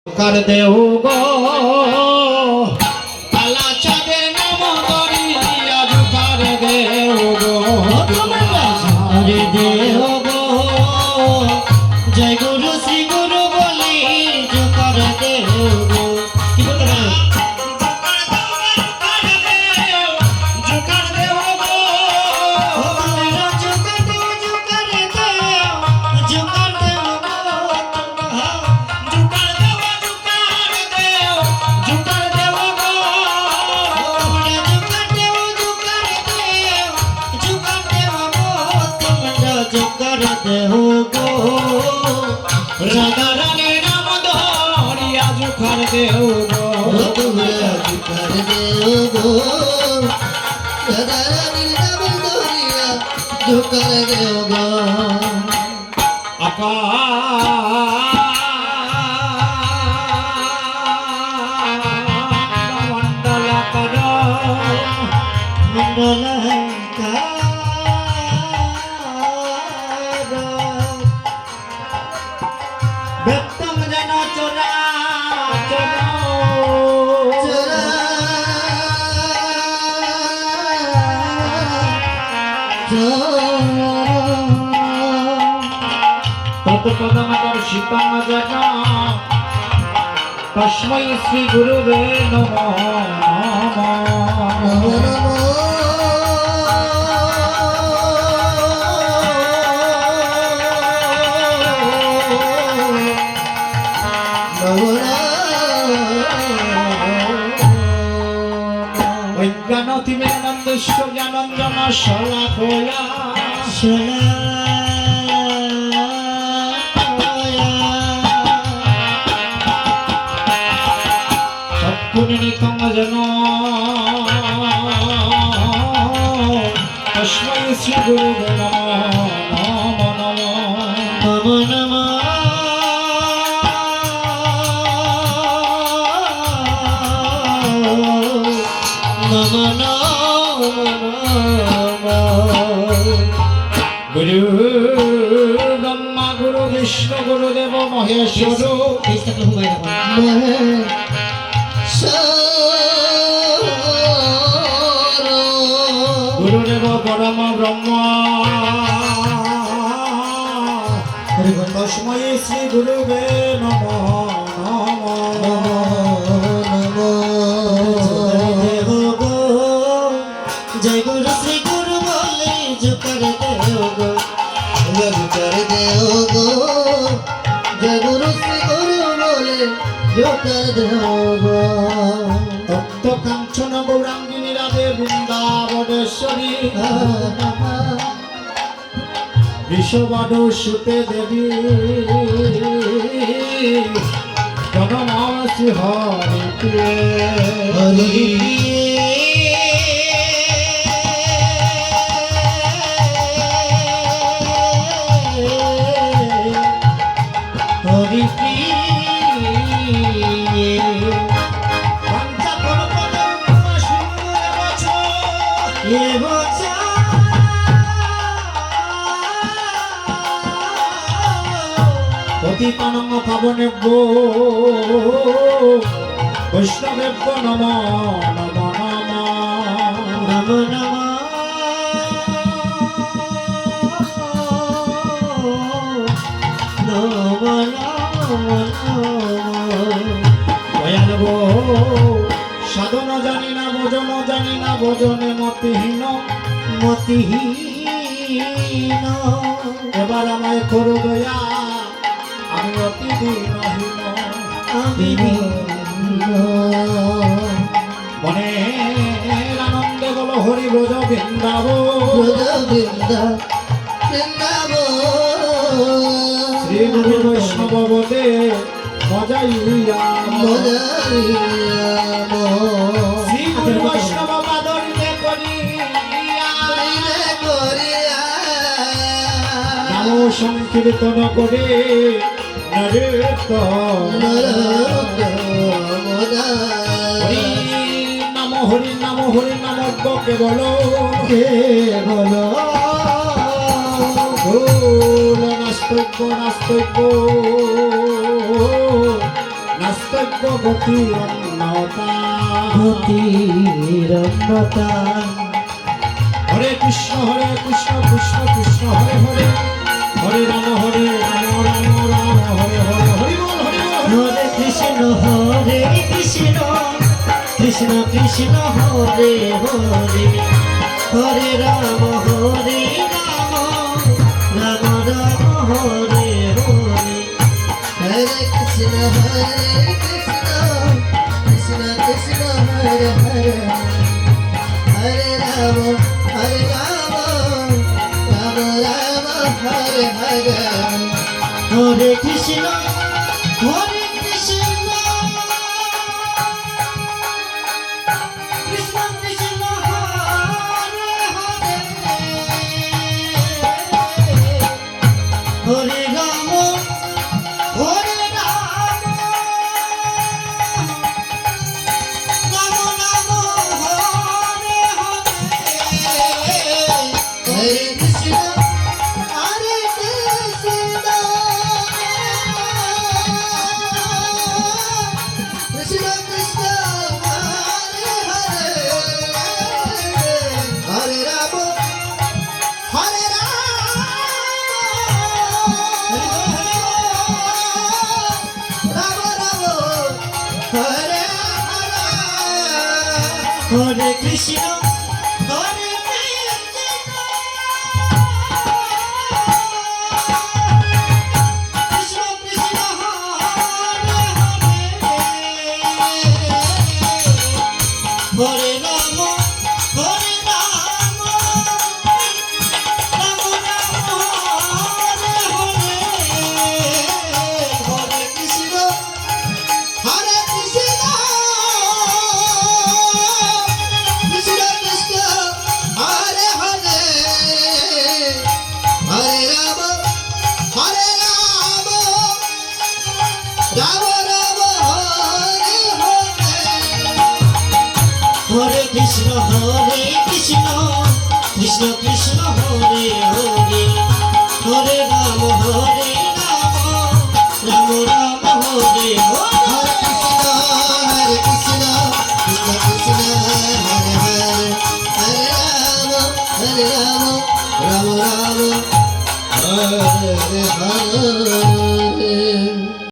कर देव गो काला चाँदेर नाम करिया कर देव गो कर देव गो जय गुरु श्री गुरु बोली जो कर देव गो राधा रानी नाम धरिया जुकर देव गो जुकर देव गो राधा रानी नाम धरिया जुकर देव गो मंडल कर मंडल बेतम जना चोरा चोरा चोरा तत्पदमदर्शितं जना तस्मै श्री गुरुवे नमो नमः ज्ञानंजन शलाखया सत्पुनितं जन तस्मै श्री गुरुवे नमो नमः गुरु ब्रह्मा गुरु विष्णु गुरुदेव महेश्वर गुरुदेव परम ब्रह्म तस्मै श्री गुरुवे नमो जय गुरु श्री गुरु बोले जो कर देव गो कर देव गो जय गुरु श्री गुरु बोले जो कर देव गो तप्त कांचन गौरांगिनी राधे वृंदावनेश्वरी विश्वबाधु सुते देवी जगन्नाथ हरि हरि पतितानं पावनेभ्यो वैष्णवेभ्यो नमो नमो नमो नमो भयानगो साधन जानी ना भजन जानी ना भजने मतिहीन मतिहीन एबार आमाय करो दया আমি অতি দিনহীন মনে আনন্দে বলো হরি ব্রজ বৃন্দাবন শ্রী গুরু বৈষ্ণব বলে মজাইয়া শ্রী গুরু বৈষ্ণব বাদরিতে করিয়া নাম সংকীর্তন করে हरि नाम के बोलो नास्तव्य নাস্তব্য গতি অন্যতা গতির অন্যতা হরে কৃষ্ণ কৃষ্ণ কৃষ্ণ হরে হরে হরে রাম রাম রাম হরে হরে হরি বল হরি বল হরে কৃষ্ণ কৃষ্ণ কৃষ্ণ হরে হরে হরে রাম রাম রাম হরে হরে হরে কৃষ্ণ কৃষ্ণ কৃষ্ণ হরে হরে হরে রাম রাম রাম হরে হরে হরে কৃষ্ণ কৃষ্ণ কৃষ্ণ হরে হরে হরে রাম রাম রাম হরে হরে হরে কৃষ্ণ কৃষ্ণ কৃষ্ণ হরে হরে হরে রাম রাম রাম হরে হরে কৃষ্ণ কৃষ্ণ কৃষ্ণ হরে রাম রাম রাম হরে হরে হরে কৃষ্ণ কৃষ্ণ কৃষ্ণ হরে হরে হরে রাম রাম রাম হরে হরে হরে কৃষ্ণ কৃষ্ণ কৃষ্ণ হরে